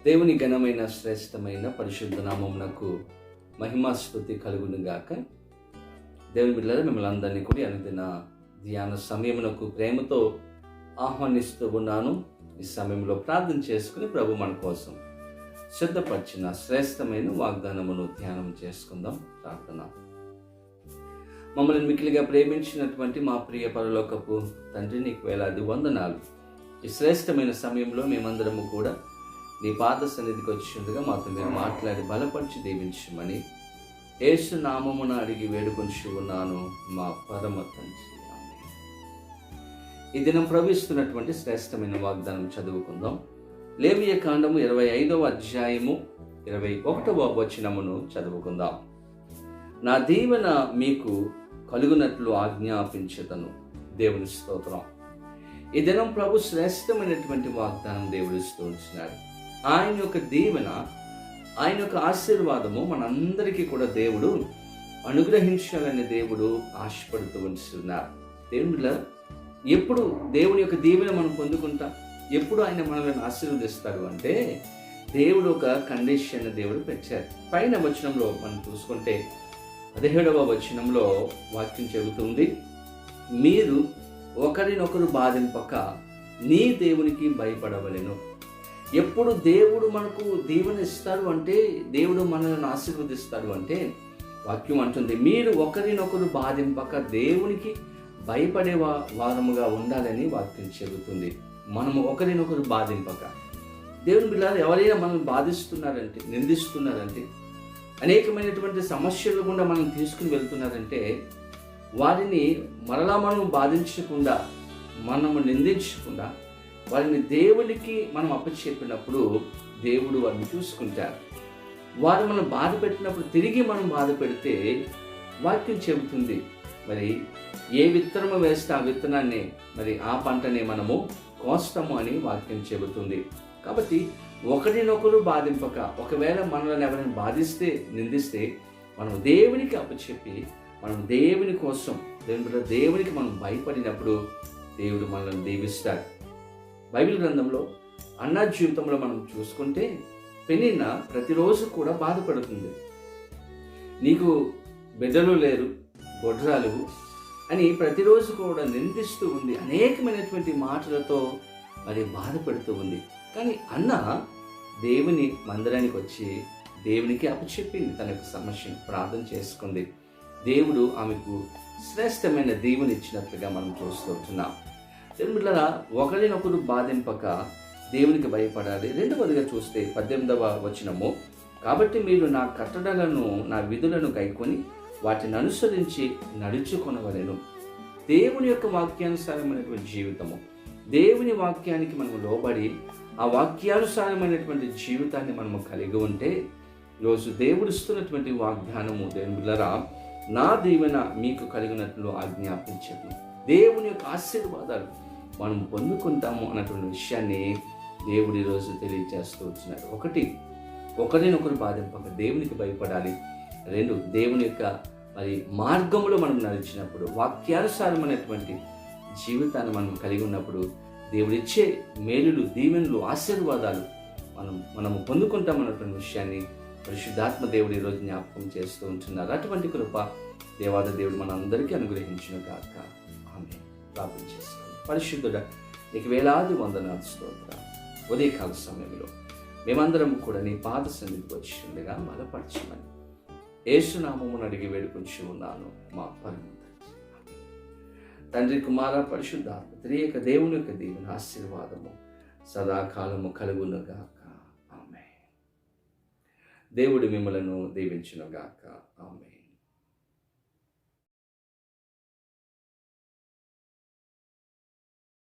దేవుని ఘనమైన శ్రేష్టమైన పరిశుద్ధ నామమునకు మహిమాస్తుతి కలుగును గాక. దేవుని బిడ్డలారా, మిమ్మల్ని అందరినీ కూడా అనుదిన ధ్యాన సమయమునకు ప్రేమతో ఆహ్వానిస్తూ ఉన్నాను. ఈ సమయంలో ప్రార్థన చేసుకుని ప్రభు మన కోసం సిద్ధపరిచిన శ్రేష్టమైన వాగ్దానమును ధ్యానం చేసుకుందాం. ప్రార్థన. మమ్మల్ని మిక్కిలిగా ప్రేమించినటువంటి మా ప్రియ పరలోకపు తండ్రి, నీకు వేలాది వందనాలు. ఈ శ్రేష్టమైన సమయంలో మేమందరము కూడా నీ పాద సన్నిధికి వచ్చిండగా మాతో మీరు మాట్లాడి బలపరిచి దీవించమని యేసు నామమున అడిగి వేడుకొంచు ఉన్నాను మా పరమ తండ్రి. ఆమేన్. ఈ దినం ప్రవేశిస్తున్నటువంటి శ్రేష్టమైన వాగ్దానం చదువుకుందాం. లేవియ కాండము 25వ అధ్యాయము 21వ వచనమును చదువుకుందాం. నా దీవెన మీకు కలుగునట్లు ఆజ్ఞాపించదను. దేవుని స్తోత్రం. ఈ దినం ప్రభు శ్రేష్టమైనటువంటి వాగ్దానం దేవుడు ఇస్తూ ఉంటున్నాడు. ఆయన యొక్క దీవెన, ఆయన యొక్క ఆశీర్వాదము మనందరికీ కూడా దేవుడు అనుగ్రహించాలని దేవుడు ఆశపడుతూ ఉంటున్నారు. దేవుడిలా ఎప్పుడు దేవుని యొక్క దీవెన మనం పొందుకుంటాం, ఎప్పుడు ఆయన మనల్ని ఆశీర్వదిస్తాడు అంటే దేవుడు ఒక కండిషన్ దేవుడు పెట్టారు. పైన వచనంలో మనం చూసుకుంటే 17వ వచనంలో వాక్యం చెబుతుంది, మీరు ఒకరినొకరు బాధింపక నీ దేవునికి భయపడవలెను. ఎప్పుడు దేవుడు మనకు దీవెన ఇస్తాడు అంటే, దేవుడు మనల్ని ఆశీర్వదిస్తాడు అంటే వాక్యం అంటుంది, మీరు ఒకరినొకరు బాధింపక దేవునికి భయపడే వారముగా ఉండాలని వాక్యం చెబుతుంది. మనము ఒకరినొకరు బాధింపక, దేవుని బిడ్డలారా, ఎవరైనా మనల్ని బాధిస్తున్నారంటే, నిందిస్తున్నారంటే, అనేకమైనటువంటి సమస్యలు గుండా మనం తీసుకుని వెళ్తున్నారంటే వారిని మరలా మనం బాధించకుండా, మనము నిందించకుండా వారిని దేవునికి మనం అప్పచెప్పినప్పుడు దేవుడు వారిని చూసుకుంటారు. వారు మనం బాధ పెట్టినప్పుడు తిరిగి మనం బాధ పెడితే వాక్యం చెబుతుంది, మరి ఏ విత్తనము వేస్తే ఆ విత్తనాన్ని, మరి ఆ పంటనే మనము కోస్తాము అని వాక్యం చెబుతుంది. కాబట్టి ఒకరినొకరు బాధింపక, ఒకవేళ మనల్ని ఎవరైనా బాధిస్తే, నిందిస్తే మనం దేవునికి అప్పచెప్పి, మనం దేవుని కోసం, దేవునికి మనం భయపడినప్పుడు దేవుడు మనల్ని దీవిస్తాడు. బైబిల్ గ్రంథంలో అన్నా జీవితంలో మనం చూసుకుంటే పెనిన్న ప్రతిరోజు కూడా బాధపడుతుంది. నీకు బిడ్డలు లేరు, గొడ్రాలు అని ప్రతిరోజు కూడా నిందిస్తూ ఉంది. అనేకమైనటువంటి మాటలతో మరి బాధపడుతూ ఉంది. కానీ అన్న దేవుని మందిరానికి వచ్చి దేవునికి అప్పచెప్పింది, తనకు సమస్యను ప్రార్థన చేసుకుంది. దేవుడు ఆమెకు శ్రేష్టమైన దీవెన ఇచ్చినట్లుగా మనం చూస్తూ ఉంటున్నాం. దేవుడిలా ఒకరినొకరు బాధింపక దేవునికి భయపడాలి. రెండవదిగా చూస్తే 18వ వచనము, కాబట్టి మీరు నా కట్టడలను, నా విధులను గైకొని వాటిని అనుసరించి నడుచుకొనవలెను. దేవుని యొక్క వాక్యానుసారమైనటువంటి జీవితము, దేవుని వాక్యానికి మనము లోబడి ఆ వాక్యానుసారమైనటువంటి జీవితాన్ని మనము కలిగి ఉంటే, ఈరోజు దేవుడు ఇస్తున్నటువంటి వాగ్దానము, దేవుని బిడ్డలారా, నా దీవెన మీకు కలిగినట్లు ఆజ్ఞాపించను. దేవుని యొక్క ఆశీర్వాదాలు మనం పొందుకుంటాము అన్నటువంటి విషయాన్ని దేవుడు ఈరోజు తెలియజేస్తూ వచ్చినాడు. ఒకటి, ఒకరినొకరు బాధింపక దేవునికి భయపడాలి. రెండు, దేవుని యొక్క మరి మార్గంలో మనం నడిచినప్పుడు, వాక్యానుసారమైనటువంటి జీవితాన్ని మనం కలిగి ఉన్నప్పుడు దేవుడిచ్చే మేలులు, దీవెనలు, ఆశీర్వాదాలు మనము పొందుకుంటామన్నటువంటి విషయాన్ని పరిశుద్ధాత్మ దేవుడు ఈరోజు జ్ఞాపకం చేస్తూ ఉంటున్నారు. అటువంటి కృప దేవాది దేవుడు మనందరికీ అనుగ్రహించును గాక. ఆమేన్. ప్రార్థన చేసుకోండి. పరిశుద్ధుడా, నీకు వేలాది వందనాలు, స్తోత్రాలు. ఉదయకాల సమయంలో మేమందరం కూడా నీ పాద సన్నిధికి వచ్చిండగా బలపరచమని యేసు నామమున అడిగి వేడుకొంచు ఉన్నాను మా పరమ తండ్రి. కుమార పరిశుద్ధాత్మ త్రియేక దేవుని యొక్క దీవెన, ఆశీర్వాదము సదాకాలము కలుగునుగాక. ఆమేన్. దేవుడు మిమ్మలను దీవించునుగాక. ఆమేన్.